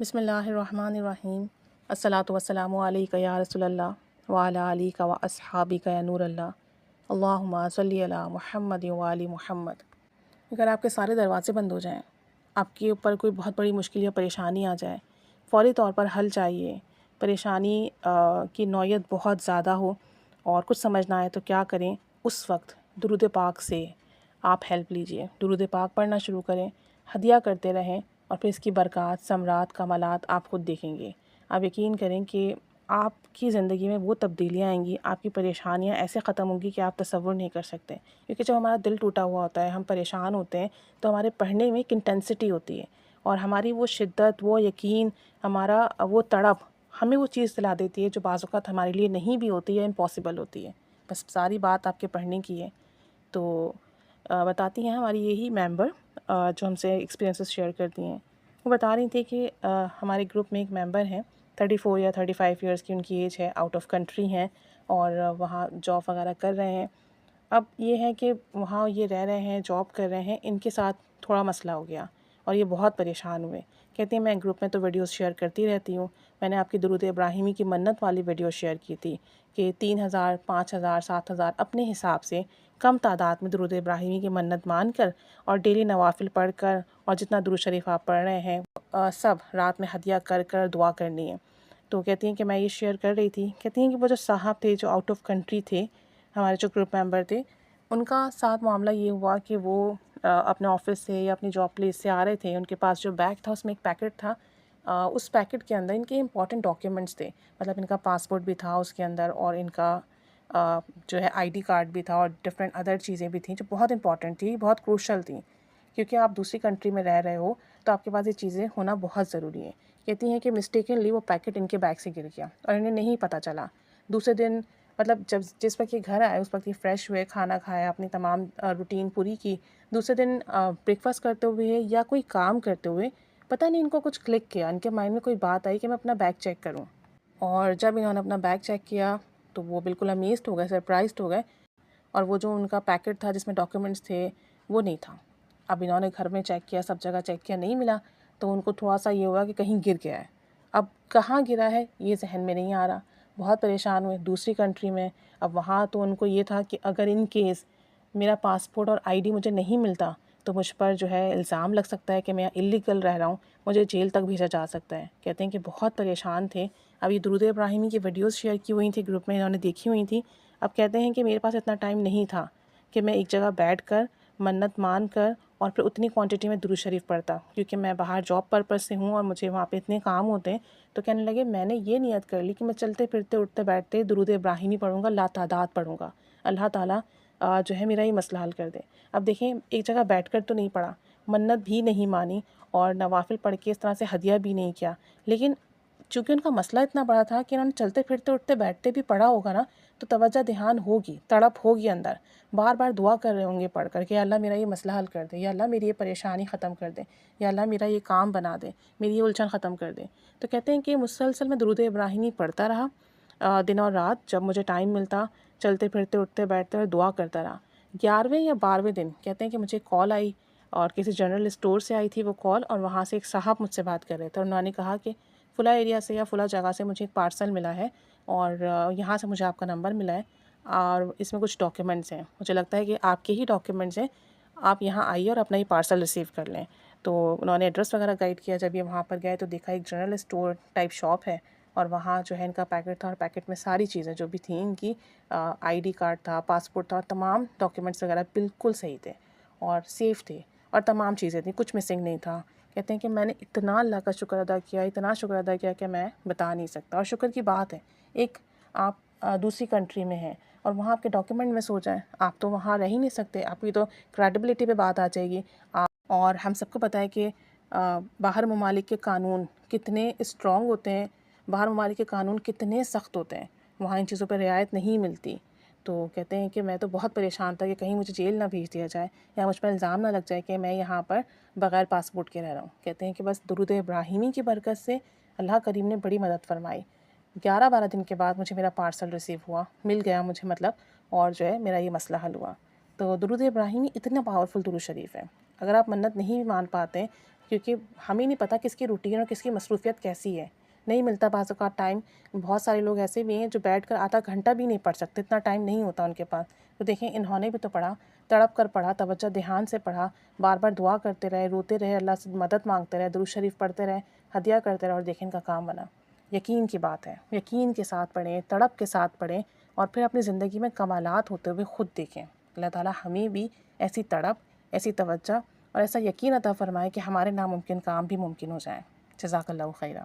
بسم اللہ الرحمن الرحیم۔ الصلاۃ والسلام علیک یا رسول اللہ وعلی آلک و اصحابک یا نور اللہ، اللہم صلی علی محمد و آل محمد۔ اگر آپ کے سارے دروازے بند ہو جائیں، آپ کے اوپر کوئی بہت بڑی مشکل یا پریشانی آ جائے، فوری طور پر حل چاہیے، پریشانی کی نوعیت بہت زیادہ ہو اور کچھ سمجھ نہ آئے تو کیا کریں، اس وقت درود پاک سے آپ ہیلپ لیجئے، درود پاک پڑھنا شروع کریں، ہدیہ کرتے رہیں اور پھر اس کی برکات، ثمرات، کمالات آپ خود دیکھیں گے۔ آپ یقین کریں کہ آپ کی زندگی میں وہ تبدیلیاں آئیں گی، آپ کی پریشانیاں ایسے ختم ہوں گی کہ آپ تصور نہیں کر سکتے۔ کیونکہ جب ہمارا دل ٹوٹا ہوا ہوتا ہے، ہم پریشان ہوتے ہیں، تو ہمارے پڑھنے میں ایک انٹینسٹی ہوتی ہے اور ہماری وہ شدت، وہ یقین، ہمارا وہ تڑپ ہمیں وہ چیز دلا دیتی ہے جو بعض اوقات ہمارے لیے نہیں بھی ہوتی ہے، امپاسبل ہوتی ہے۔ بس ساری بات آپ کے پڑھنے کی ہے۔ تو بتاتی ہیں ہماری یہی ممبر جو ہم سے ایکسپیرینسز شیئر کرتی ہیں، وہ بتا رہی تھی کہ ہمارے گروپ میں ایک ممبر ہیں، 34 یا 35 ایئرس کی ان کی ایج ہے، آؤٹ آف کنٹری ہیں اور وہاں جاب وغیرہ کر رہے ہیں۔ اب یہ ہے کہ وہاں یہ رہ رہے ہیں، جاب کر رہے ہیں، ان کے ساتھ تھوڑا مسئلہ ہو گیا اور یہ بہت پریشان ہوئے۔ کہتے ہیں میں گروپ میں تو ویڈیوز شیئر کرتی رہتی ہوں، میں نے آپ کی درود ابراہیمی کی منت والی ویڈیو شیئر کی تھی کہ 3000، 5000، 7000 اپنے حساب سے کم تعداد میں درود ابراہیمی کی منت مان کر اور ڈیلی نوافل پڑھ کر اور جتنا درود شریف آپ پڑھ رہے ہیں سب رات میں ہدیہ کر کر دعا کرنی ہے۔ تو کہتی ہیں کہ میں یہ شیئر کر رہی تھی، کہتی ہیں کہ وہ جو صاحب تھے جو آؤٹ آف کنٹری تھے، ہمارے جو گروپ ممبر تھے، ان کا ساتھ معاملہ یہ ہوا کہ وہ اپنے آفس سے یا اپنی جاب پلیس سے آ رہے تھے، ان کے پاس جو بیگ تھا اس میں ایک پیکٹ تھا، اس پیکٹ کے اندر ان کے امپورٹنٹ ڈاکیومنٹس تھے، مطلب ان کا پاسپورٹ بھی تھا اس کے اندر اور ان کا جو ہے آئی ڈی کارڈ بھی تھا اور ڈفرینٹ ادر چیزیں بھی تھیں جو بہت امپورٹنٹ تھیں، بہت کروشل تھیں، کیونکہ آپ دوسری کنٹری میں رہ رہے ہو تو آپ کے پاس یہ چیزیں ہونا بہت ضروری ہے۔ کہتی ہیں کہ مسٹیکنلی وہ پیکٹ ان کے بیگ سے گر گیا اور انہیں نہیں پتہ چلا۔ دوسرے دن مطلب جس وقت یہ گھر آئے اس وقت یہ فریش ہوئے، کھانا کھایا، اپنی تمام روٹین پوری کی۔ دوسرے دن بریک فاسٹ کرتے ہوئے یا کوئی کام کرتے ہوئے پتہ نہیں ان کو کچھ کلک کیا، ان کے مائنڈ میں کوئی بات آئی کہ میں اپنا بیگ چیک کروں، اور جب انہوں نے اپنا بیگ چیک کیا تو وہ بالکل امیزڈ ہو گئے، سرپرائزڈ ہو گئے، اور وہ جو ان کا پیکٹ تھا جس میں ڈاکیومنٹس تھے وہ نہیں تھا۔ اب انہوں نے گھر میں چیک کیا، سب جگہ چیک کیا، نہیں ملا، تو ان کو تھوڑا سا یہ ہوا کہ کہیں گر گیا ہے۔ اب کہاں گرا ہے یہ ذہن میں نہیں آ رہا، بہت پریشان ہوئے، دوسری کنٹری میں۔ اب وہاں تو ان کو یہ تھا کہ اگر ان کیس میرا پاسپورٹ اور آئی ڈی مجھے نہیں ملتا تو مجھ پر جو ہے الزام لگ سکتا ہے کہ میں اللیگل رہ رہا ہوں، مجھے جیل تک بھیجا جا سکتا ہے۔ کہتے ہیں کہ بہت پریشان تھے۔ اب یہ درود ابراہیمی کی ویڈیوز شیئر کی ہوئی تھی گروپ میں، انہوں نے دیکھی ہوئی تھی۔ اب کہتے ہیں کہ میرے پاس اتنا ٹائم نہیں تھا کہ میں ایک جگہ بیٹھ کر منت مان کر اور پھر اتنی کوانٹٹی میں درود شریف پڑھتا، کیونکہ میں باہر جاب پرپز سے ہوں اور مجھے وہاں پہ اتنے کام ہوتے ہیں۔ تو کہنے لگے میں نے یہ نیت کر لی کہ میں چلتے پھرتے اٹھتے بیٹھتے درود ابراہیمی پڑھوں گا، لاتعداد پڑھوں گا، اللہ تعالیٰ جو ہے میرا یہ مسئلہ حل کر دے۔ اب دیکھیں ایک جگہ بیٹھ کر تو نہیں پڑھا، منت بھی نہیں مانی اور نوافل پڑھ کے اس طرح سے ہدیہ بھی نہیں کیا، لیکن چونکہ ان کا مسئلہ اتنا بڑا تھا کہ انہوں نے چلتے پھرتے اٹھتے بیٹھتے بھی پڑھا ہوگا نا، تو توجہ دھیان ہوگی، تڑپ ہوگی اندر، بار بار دعا کر رہے ہوں گے پڑھ کر کہ یا اللہ میرا یہ مسئلہ حل کر دے، یا اللہ میری یہ پریشانی ختم کر دے، یا اللہ میرا یہ کام بنا دے، میری یہ الجھن ختم کر دے۔ تو کہتے ہیں کہ مسلسل میں درود ابراہیمی پڑھتا رہا دن اور رات، جب مجھے ٹائم ملتا چلتے پھرتے اٹھتے بیٹھتے اور دعا کرتا رہا۔ 11ویں یا 12ویں دن کہتے ہیں کہ مجھے کال آئی، اور کسی جنرل اسٹور سے آئی تھی وہ کال، اور وہاں سے ایک صاحب مجھ سے بات کر رہے تھے اور انہوں نے کہا کہ فلاں ایریا سے یا فلاں جگہ سے مجھے ایک پارسل ملا ہے اور یہاں سے مجھے آپ کا نمبر ملا ہے اور اس میں کچھ ڈاکیومنٹس ہیں، مجھے لگتا ہے کہ آپ کے ہی ڈاکیومنٹس ہیں، آپ یہاں آئیے اور اپنا یہ پارسل ریسیو کر لیں۔ تو انہوں نے ایڈریس وغیرہ گائیڈ کیا، جب یہ وہاں پر گئے تو دیکھا ایک جنرل اسٹور ٹائپ شاپ ہے اور وہاں جو ہے ان کا پیکٹ تھا اور پیکٹ میں ساری چیزیں جو بھی تھیں، ان کی آئی ڈی کارڈ تھا، پاسپورٹ تھا، اور تمام ڈاکیومنٹس وغیرہ بالکل صحیح تھے اور سیف تھے اور تمام چیزیں تھیں، کچھ مسنگ نہیں تھا۔ کہتے ہیں کہ میں نے اتنا اللہ کا شکر ادا کیا، اتنا شکر ادا کیا کہ میں بتا نہیں سکتا، اور شکر کی بات ہے ایک آپ دوسری کنٹری میں ہیں اور وہاں آپ کے ڈاکیومنٹ مس ہو جائیں، آپ تو وہاں رہ ہی نہیں سکتے، آپ کی تو کریڈیبلٹی پہ بات آ جائے گی۔ اور ہم سب کو پتہ ہے کہ باہر ممالک کے قانون کتنے اسٹرانگ ہوتے ہیں، باہر ممالک کے قانون کتنے سخت ہوتے ہیں، وہاں ان چیزوں پہ رعایت نہیں ملتی۔ تو کہتے ہیں کہ میں تو بہت پریشان تھا کہ کہیں مجھے جیل نہ بھیج دیا جائے یا مجھ پر الزام نہ لگ جائے کہ میں یہاں پر بغیر پاسپورٹ کے رہ رہا ہوں۔ کہتے ہیں کہ بس درود ابراہیمی کی برکت سے اللہ کریم نے بڑی مدد فرمائی۔ 11-12 دن کے بعد مجھے میرا پارسل ریسیو ہوا، مل گیا مجھے مطلب، اور جو ہے میرا یہ مسئلہ حل ہوا۔ تو درود ابراہیمی اتنا پاورفل درود شریف ہے، اگر آپ منت نہیں مان پاتے کیونکہ ہمیں نہیں پتہ کس کی روٹین اور کس کی مصروفیت کیسی ہے، نہیں ملتا بعض اوقات ٹائم۔ بہت سارے لوگ ایسے بھی ہیں جو بیٹھ کر آدھا گھنٹہ بھی نہیں پڑھ سکتے، اتنا ٹائم نہیں ہوتا ان کے پاس۔ تو دیکھیں انہوں نے بھی تو پڑھا، تڑپ کر پڑھا، توجہ دھیان سے پڑھا، بار بار دعا کرتے رہے، روتے رہے، اللہ سے مدد مانگتے رہے، درود شریف پڑھتے رہے، ہدیہ کرتے رہے، اور دیکھیں ان کا کام بنا۔ یقین کی بات ہے، یقین کے ساتھ پڑھیں، تڑپ کے ساتھ پڑھیں، اور پھر اپنی زندگی میں کمالات ہوتے ہوئے خود دیکھیں۔ اللہ تعالیٰ ہمیں بھی ایسی تڑپ، ایسی توجہ اور ایسا یقین عطا فرمائے کہ ہمارے ناممکن کام بھی ممکن ہو جائیں۔ جزاک اللہ خیرہ۔